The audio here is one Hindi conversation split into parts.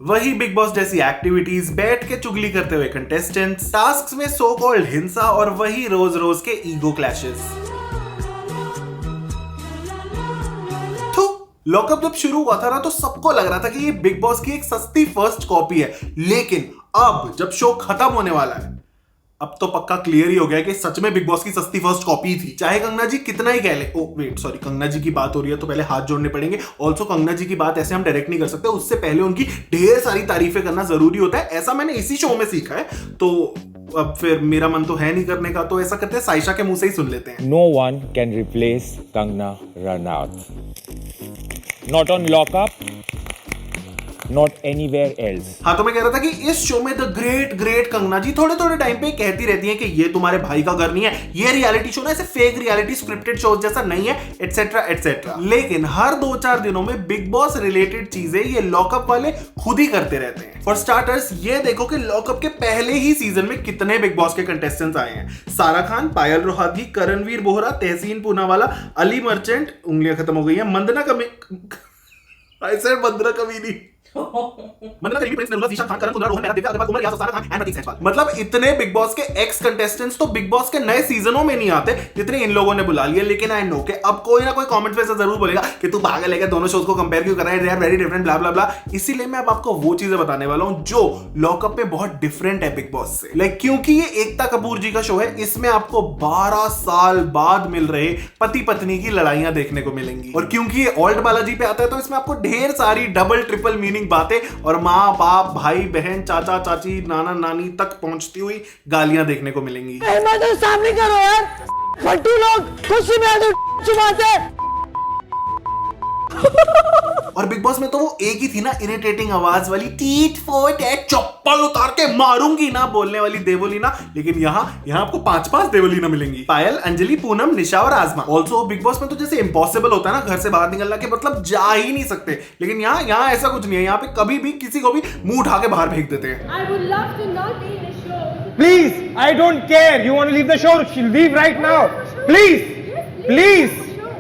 वही बिग बॉस जैसी एक्टिविटीज, बैठ के चुगली करते हुए कंटेस्टेंट्स, टास्क्स में सो कॉल्ड हिंसा और वही रोज रोज के ईगो क्लैशेस। लॉकअप जब शुरू हुआ था ना तो सबको लग रहा था कि ये बिग बॉस की एक सस्ती फर्स्ट कॉपी है, लेकिन अब जब शो खत्म होने वाला है अब तो पक्का क्लियर ही हो गया कि सच में बिग बॉस की सस्ती फर्स्ट कॉपी थी। चाहे कंगना जी कितना ही कह ले, ओ वेट सॉरी, कंगना जी की बात हो रही है तो पहले हाथ जोड़ने पड़ेंगे। ऑल्सो कंगना जी की बात ऐसे हम डायरेक्ट नहीं कर सकते, उससे पहले उनकी ढेर सारी तारीफें करना जरूरी होता है। ऐसा मैंने इसी शो में सीखा है, तो अब फिर मेरा मन तो है नहीं करने का, तो ऐसा करते हैं साइशा के मुंह से ही सुन लेते हैं। No one can replace Kangna Ranaut. Not on lockup, not anywhere else. हाँ, तो मैं कह रहा था कि इस शो में द ग्रेट कंगना जी थोड़े थोड़े टाइम पे कहती रहती हैं कि ये तुम्हारे भाई का घर नहीं है, ये रियलिटी शो ना ऐसे फेक रियलिटी स्क्रिप्टेड शो जैसा नहीं है, एटसेट्रा एटसेट्रा। लेकिन हर 2-4 दिनों में बिग बॉस रिलेटेड चीजें ये लॉकअप वाले खुद ही करते रहते हैं। फॉर स्टार्टर्स ये देखो कि लॉकअप के पहले ही सीजन में कितने बिग बॉस के कंटेस्टेंट्स आए हैं। सारा खान, पायल रोहातगी, करणवीर बोहरा, तहसीन पूनावाला, अली मर्चेंट, उंगलियां खत्म हो गई हैं, मंदना कमीनी मतलब इतने बिग बॉस के एक्स कंटेस्टेंट्स तो बिग बॉस के नए सीजनों में नहीं आते जितने इन लोगों ने बुला लिए। लेकिन आई नो कि अब कोई ना कोई कमेंट में से जरूर बोलेगा कि तू पागल है क्या, दोनों शोज को कंपेयर क्यों कर रहा है, दे आर वेरी डिफरेंट ब्ला ब्ला ब्ला। इसीलिए मैं अब आपको वो चीजें बताने वाला हूं जो लॉकअप में बहुत डिफरेंट है बिग बॉस से। लाइक क्योंकि ये एकता कपूर जी का शो है, इसमें आपको 12 साल बाद मिल रहे पति पत्नी की लड़ाइयां देखने को मिलेंगी। और क्योंकि ये ओल्ड बालाजी पे आता है तो इसमें आपको ढेर सारी डबल ट्रिपल मीनिंग बातें और माँ बाप, भाई बहन, चाचा चाची, नाना नानी तक पहुंचती हुई गालियां देखने को मिलेंगी। तो सामने करो यार, फट्टू लोग खुशी में आते चुमाते। और बिग बॉस में तो वो एक ही थी ना इरिटेटिंग आवाज वाली, टीट फॉर टैट, चप्पल उतार के मारूंगी ना बोलने वाली देवोलीना। लेकिन यहाँ आपको 5 देवोलीना मिलेंगी, पायल, अंजलि, पूनम, निशा और आजमा। ऑल्सो बिग बॉस में तो जैसे इम्पॉसिबल होता है ना घर से बाहर निकलना, के मतलब जा ही नहीं सकते, लेकिन यहाँ ऐसा कुछ नहीं है। यहाँ पे कभी भी किसी को भी मुंह उठा के बाहर फेंक देते हैं। I would love to not be in the show. Please, I don't care. You want to leave the show? Leave right now. Please.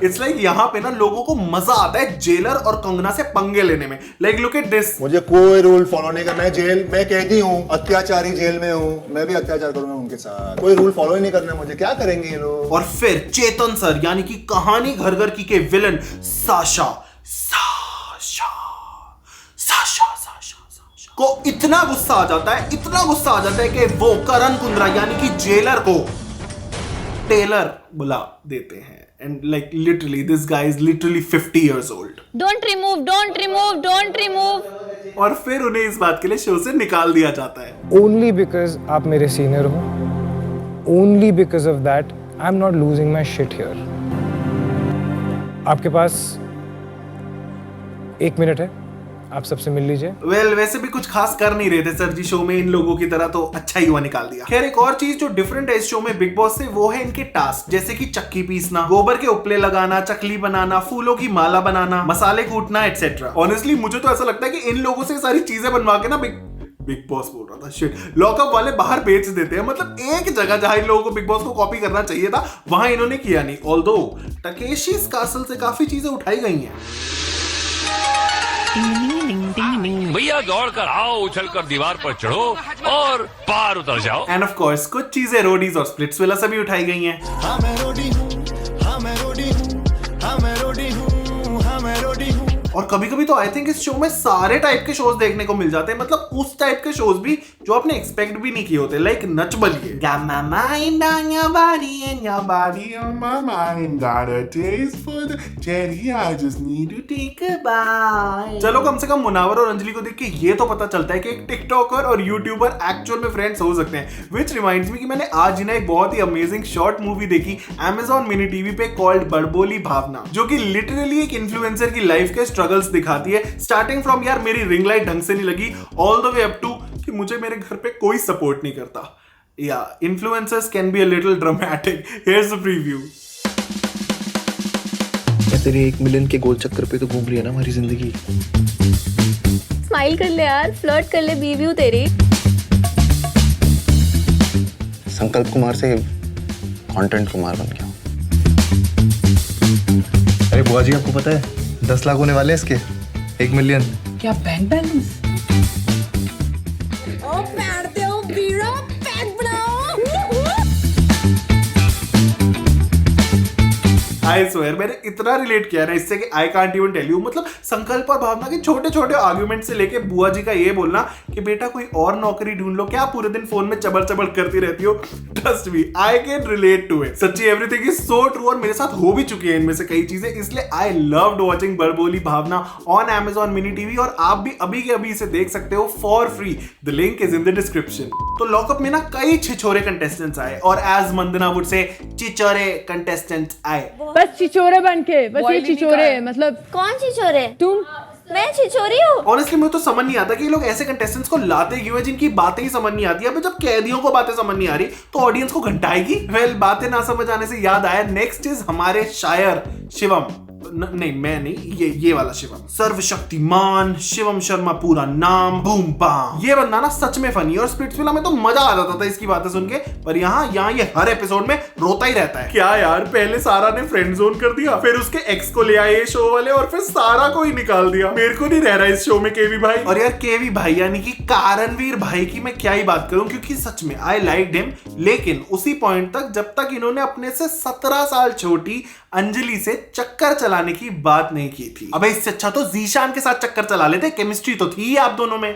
It's like यहाँ पे ना लोगों को मजा आता है जेलर और कंगना से पंगे लेने में। Like look at this. मुझे कोई रूल फॉलो नहीं करना है। जेल मैं कहती हूँ अत्याचारी जेल में हूँ, मैं भी अत्याचार करूंगा उनके साथ। कोई रूल फॉलो ही नहीं करना है मुझे, क्या करेंगे ये लोग। और फिर चेतन सर यानी कि कहानी घर घर की के विलन साशा को इतना गुस्सा आ जाता है कि वो करण कुंद्रा यानी कि जेलर को टेलर बुला देते हैं। And like literally, this guy is literally 50 years old. Don't remove. और फिर उन्हें इस बात के लिए शो से निकाल दिया जाता है। Only because आप मेरे सीनियर हो, only because of that, I'm not losing my shit here. आपके पास 1 मिनट है, आप सबसे मिल लीजिए। वेल वैसे भी कुछ खास कर नहीं रहे थे सर जी शो में इन लोगों की तरह, तो अच्छा ही हुआ निकाल दिया। खैर एक और चीज जो डिफरेंट है इस शो में बिग बॉस से, वो है इनके टास्क, जैसे कि चक्की पीसना, गोबर के उपले लगाना, चकली बनाना, फूलों की माला बनाना, मसाले कूटना एटसेट्रा। ऑनेस्टली मुझे तो ऐसा लगता है कि इन लोगों से सारी चीजें बनवा के ना बिग बॉस बोल रहा था, शिट, लॉकअप वाले बाहर बेच देते हैं। मतलब एक जगह जहां इन लोगों को बिग बॉस को कॉपी करना चाहिए था वहां इन्होंने किया नहीं। ऑल्दो टकेशी's कासल से काफी चीजें उठाई गई हैं। भैया दौड़ कर आओ, उछल कर दीवार पर चढ़ो और पार उतर जाओ। एंड ऑफ कोर्स कुछ चीजें रोडीज और स्प्लिट्स विला से भी उठाई गई हैं। और कभी कभी तो आई थिंक इस शो में सारे टाइप के शोज देखने को मिल जाते हैं, मतलब उस टाइप के शोज भी जो आपने एक्सपेक्ट भी नहीं किए होते। लाइक नच बलिए, चलो कम से कम मुनावर और अंजलि को देख के ये तो पता चलता है कि एक टिकटॉकर और यूट्यूबर एक्चुअल में फ्रेंड्स हो सकते हैं। विच रिमाइंड्स मी कि मैंने आज ना एक बहुत ही अमेजिंग शॉर्ट मूवी देखी Amazon मिनी टीवी पे कॉल्ड बड़बोली भावना, जो कि लिटरली एक इन्फ्लुएंसर की लाइफ के स्ट्रगल्स दिखाती है। स्टार्टिंग फ्रॉम यार मेरी रिंग लाइट ढंग से नहीं लगी, all the way up to कि मुझे मेरे घर पे कोई सपोर्ट नहीं करता। या influencers can be a little dramatic. Here's the preview. तेरे 1 मिलियन के गोल चक्कर पे तो घूम रही है ना हमारी जिंदगी। स्माइल कर ले यार, फ्लर्ट कर ले, बीवी हूं तेरी। संकल्प कुमार से कंटेंट कुमार बन गया। अरे बुआ जी आपको पता है 10 लाख होने वाले हैं इसके, 1 मिलियन। क्या बैंक बैलेंस? आई स्वेयर मैंने इतना रिलेट किया ना इससे कि I can't even tell you. मतलब संकल्प और भावना के छोटे छोटे आर्ग्यूमेंट से लेके बुआ जी का ये बोलना कि बेटा कोई और नौकरी ढूंढ लो, क्या पूरे दिन फोन में चबड़ चबड़ करती रहती हो। Trust me I can relate to it. सच्ची एवरीथिंग इज सो ट्रू और मेरे साथ हो भी चुकी है इनमें से कई चीजें, इसलिए I loved watching Badboli Bhavna on Amazon mini TV और आप भी अभी के अभी इसे देख सकते हो for free. The link is in the description. तो लॉकअप में ना कई छिछोरे कंटेस्टेंट्स आए और as Mandhana would say चिचोरे contestants आए। बस चिचोरे बन के, बस ये चिचोरे मतलब। कौन छिछोरे? तुम। मैं छिछोरी हूँ? ऑनेस्टली मुझे तो समझ नहीं आता कि ये लोग ऐसे कंटेस्टेंट्स को लाते क्यों है जिनकी बातें ही समझ नहीं आती। अब जब कैदियों को बातें समझ नहीं आ रही तो ऑडियंस को घंटाएगी। वेल बातें ना समझ आने से याद आया, नेक्स्ट इज हमारे शायर शिवम। नहीं मैं नहीं, ये वाला शिवम। सर्वशक्तिमान शिवम शर्मा पूरा नाम, बूम बाम। ये बंदा ना सच में फनी और स्प्लिट्सविला में तो मजा आ जाता था इसकी बातें सुन के, पर यहाँ ये हर एपिसोड में रोता ही रहता है। क्या यार, पहले सारा ने फ्रेंड जोन कर दिया, फिर उसके एक्स को ले आए शो वाले और फिर सारा को ही निकाल दिया। मेरे को नहीं रह रहा इस शो में केवी भाई। और यार केवी भाई यानी कि कारणवीर भाई की मैं क्या ही बात करूं, क्योंकि सच में आई लाइक्ड हिम, लेकिन उसी पॉइंट तक जब तक इन्होंने अपने से 17 साल छोटी अंजलि से चक्कर चलाने की बात नहीं की थी। अबे इससे अच्छा तो जीशान के साथ चक्कर चला लेते, केमिस्ट्री तो थी आप दोनों में।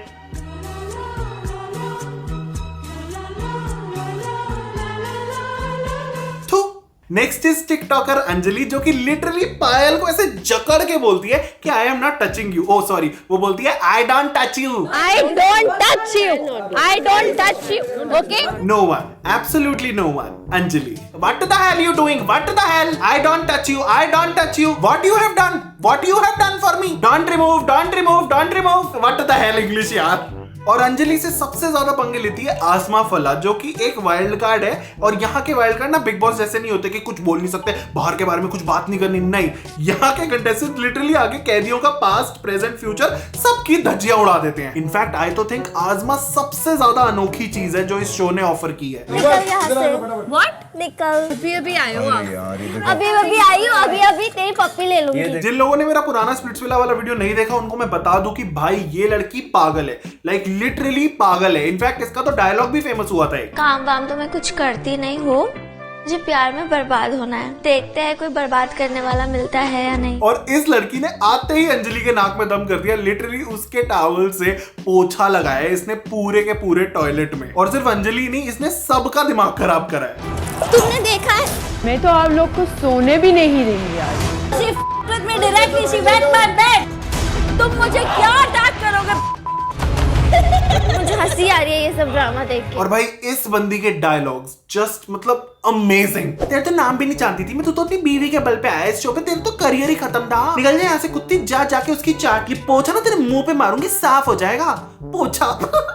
नेक्स्ट इज टिकटॉकर अंजलि, जो कि लिटरली पायल को ऐसे जकड़ के बोलती है कि I am not touching you. Oh sorry, वो बोलती है I don't touch you. I don't touch you. I don't touch you. Okay? No one, absolutely no one. Anjali, what the hell you doing? What the hell? I don't touch you. I don't touch you. What you have done? What you have done for me? Don't remove. Don't remove. Don't remove. What the hell English यार। और अंजलि से सबसे ज्यादा पंगे लेती है आसमा फला, जो कि एक वाइल्ड कार्ड है। और यहाँ के वाइल्ड कार्ड ना बिग बॉस जैसे नहीं होते कि कुछ बोल नहीं सकते, बाहर के बारे में कुछ बात नहीं करनी। नहीं, यहाँ के कंटेस्टेंट लिटरली आगे कैदियों का पास्ट प्रेजेंट फ्यूचर सबकी धज्जियां उड़ा देते हैं। इनफैक्ट आई तो थिंक आसमा सबसे ज्यादा अनोखी चीज है जो इस शो ने ऑफर की है। निकल यहाँ से। What? निकल। अभी आई हो अभी तेरी पप्पी ले लूंगी। जिन लोगों ने मेरा पुराना स्प्लिट्सविला वाला वीडियो नहीं देखा उनको मैं बता दूं कि भाई ये लड़की पागल है, लाइक लिटरली पागल है। इनफैक्ट इसका तो डायलॉग भी फेमस हुआ था। काम वाम तो मैं कुछ करती नहीं हूँ, मुझे प्यार में बर्बाद होना है। देखते हैं कोई बर्बाद करने वाला मिलता है या नहीं। और इस लड़की ने आते ही अंजलि के नाक में दम कर दिया। लिटरली उसके टॉवल से पोछा लगाया इसने पूरे के पूरे टॉयलेट में। और सिर्फ अंजलि नहीं, इसने सबका दिमाग खराब करा है। तुमने देखा है? मैं तो आप लोग को सोने भी नहीं देंगी आज। सिर्फ में directly she went my bed. तुम मुझे क्या अटैक करोगे? मुझे हंसी आ रही है ये सब ड्रामा देख के। और भाई इस बंदी के डायलॉग्स जस्ट मतलब अमेजिंग। तेरे तो नाम भी नहीं जानती थी मैं, तो अपनी बीवी के बल पे आया इस शो पे, तेरे तो करियर ही खत्म था। निकल जाए यहाँ से कुत्ती, जा जाके उसकी चाट। ये पोछा ना तेरे मुंह पे मारूंगी, साफ हो जाएगा पोछा।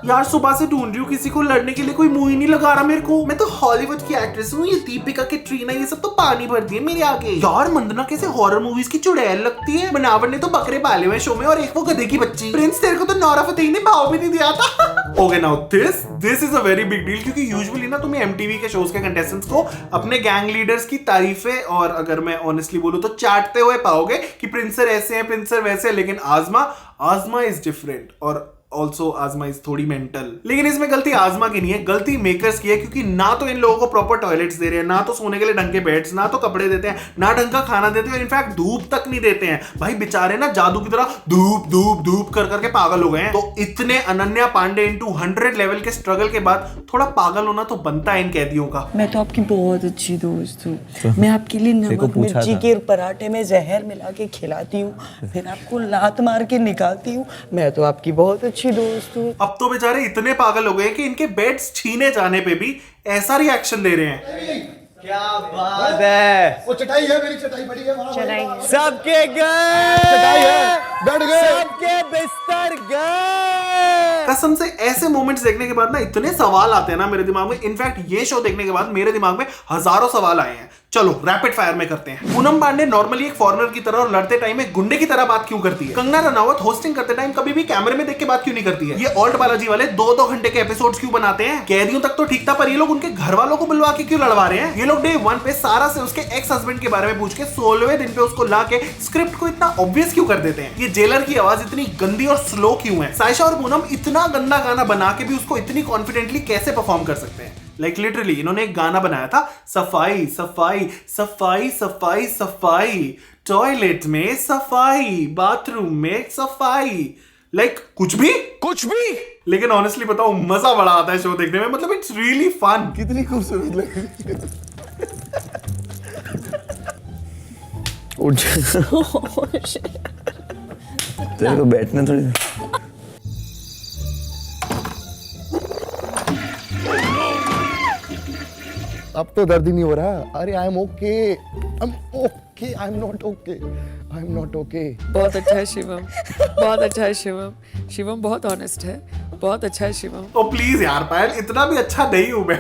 यार सुबह से ढूंढ रही हूँ किसी को लड़ने के लिए, कोई मुंह ही नहीं लगा रहा मेरे को। मैं तो हॉलीवुड की एक्ट्रेस हूँ, ये दीपिका कैटरीना ये सब तो पानी भरती है मेरे आगे। यार मंदना कैसे हॉरर मूवीज की चुड़ैल लगती है। बनावट ने तो बकरे पाले हुए शो में और एक वो गधे की बच्ची। प्रिंस तेरे को तो नौरा फतेही ने भाव भी नहीं दिया था। Okay now this is a very big deal, क्योंकि यूजुअली ना तुम्हें एमटीवी के शोज के कंटेस्टेंट्स को अपने गैंग लीडर्स की तारीफें और अगर मैं ऑनेस्टली बोलूं तो चाटते हुए पाओगे कि प्रिंसर ऐसे हैं, प्रिंसर वैसे। लेकिन आजमा इज डिफरेंट और ऑल्सो आजमा इज थोड़ी मेंटल। लेकिन इसमें गलती आजमा की नहीं है, गलती मेकर्स की है, क्योंकि ना तो इन लोगों को प्रॉपर टॉयलेट्स दे रहे हैं, ना तो सोने के लिए ढंग के बेड्स, ना तो कपड़े देते हैं, ना ढंग का खाना देते हैं, इनफैक्ट धूप तक नहीं देते हैं। भाई बेचारे ना जादू की तरह धूप धूप धूप कर करके पागल हो गए हैं। तो इतने अनन्या पांडे इनटू 100 लेवल के स्ट्रगल के बाद थोड़ा पागल होना तो बनता है इन कैदियों का। मैं तो आपकी बहुत अच्छी दोस्त हूँ। मैं आपके लिए नमक मिर्ची के पराठे में जहर मिला के खिलाती हूँ, फिर आपको लात मार के निकालती हूँ। मैं तो आपकी बहुत अच्छी दोस्त हूँ। अब तो बेचारे इतने पागल हो गए कि इनके बेड्स छीने जाने पे भी ऐसा रिएक्शन दे रहे हैं। क्या बात है। वो चटाई है, मेरी चटाई पड़ी है वहाँ। चटाई है। सबके गए, चटाई है, बैठ गए, सबके बिस्तर गए। कसम से ऐसे मोमेंट्स देखने के बाद ना इतने सवाल आते हैं ना मेरे दिमाग में। इनफैक्ट ये शो देखने के बाद मेरे दिमाग में हजारों सवाल आए हैं। चलो रैपिड फायर में करते हैं। पूनम पांडे नॉर्मली एक फॉरेनर की तरह और लड़ते टाइम में गुंडे की तरह बात क्यों करती है? कंगना रनावत होस्टिंग करते टाइम कभी भी कैमरे में देख के बात क्यों नहीं करती है? ये ऑल्ट बालाजी वाले 2-2 घंटे के एपिसोड्स क्यों बनाते हैं? कैदियों तक तो ठीक था, पर ये लोग उनके घर वालों को बुलवा के क्यों लड़वा रहे हैं? ये लोग डे 1 पे सारा से उसके एक्स हस्बैंड के बारे में पूछ के 16वें दिन पे उसको ला के स्क्रिप्ट को इतना ऑब्वियस क्यों कर देते हैं? ये जेलर की आवाज इतनी गंदी और स्लो क्यों है? साइशा और पूनम इतना गंदा गाना बना के भी उसको इतनी कॉन्फिडेंटली कैसे परफॉर्म कर सकते हैं? लाइक लिटरली इन्होंने एक गाना बनाया था, सफाई सफाई सफाई सफाई सफाई, टॉयलेट में सफाई, बाथरूम में सफाई, लाइक कुछ भी लेकिन ऑनेस्टली बताओ मजा बड़ा आता है शो देखने में, मतलब इट्स रियली फन। कितनी खूबसूरत लग रही है। तेरे को बैठना थोड़ी। अब तो दर्द ही नहीं हो रहा। अरे I am okay, I am not okay. बहुत अच्छा है शिवम, बहुत अच्छा है शिवम। शिवम बहुत ऑनेस्ट है, बहुत अच्छा है शिवम। तो प्लीज यार पायल, इतना भी अच्छा नहीं हूं मैं।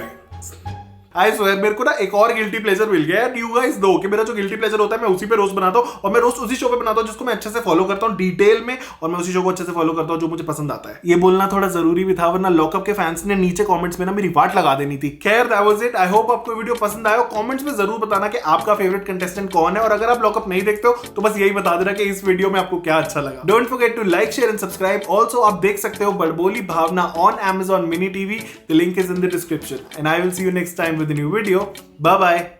आई स्वेयर मेरे को ना एक और गिल्टी प्लेजर मिल गया है, यू गाइस दो, कि मेरा जो गिल्टी प्लेजर होता है मैं उसी पे रोस्ट बनाता हूं, और मैं रोस्ट उसी शो पे बनाता हूं जिसको मैं अच्छे से फॉलो करता हूं डिटेल में, और मैं उसी शो को अच्छे से फॉलो करता हूं जो मुझे पसंद आता है। ये बोलना थोड़ा जरूरी भी था, वरना लॉकअप के फैंस ने नीचे कमेंट्स में ना मेरी वाट लगा देनी थी। खैर that was it. I hope आपको वीडियो पसंद आया। कमेंट्स में जरूर बताना कि आपका फेवरेट कंटेस्टेंट कौन है, और अगर आप लॉकअप नहीं देखते हो तो बस यही बता देना कि इस वीडियो में आपको क्या अच्छा लगा। Don't forget to like, share and subscribe. Also आप देख सकते हो Badboli Bhavna on Amazon Mini TV। The link is in the description and I will see you next time with a new video. Bye bye.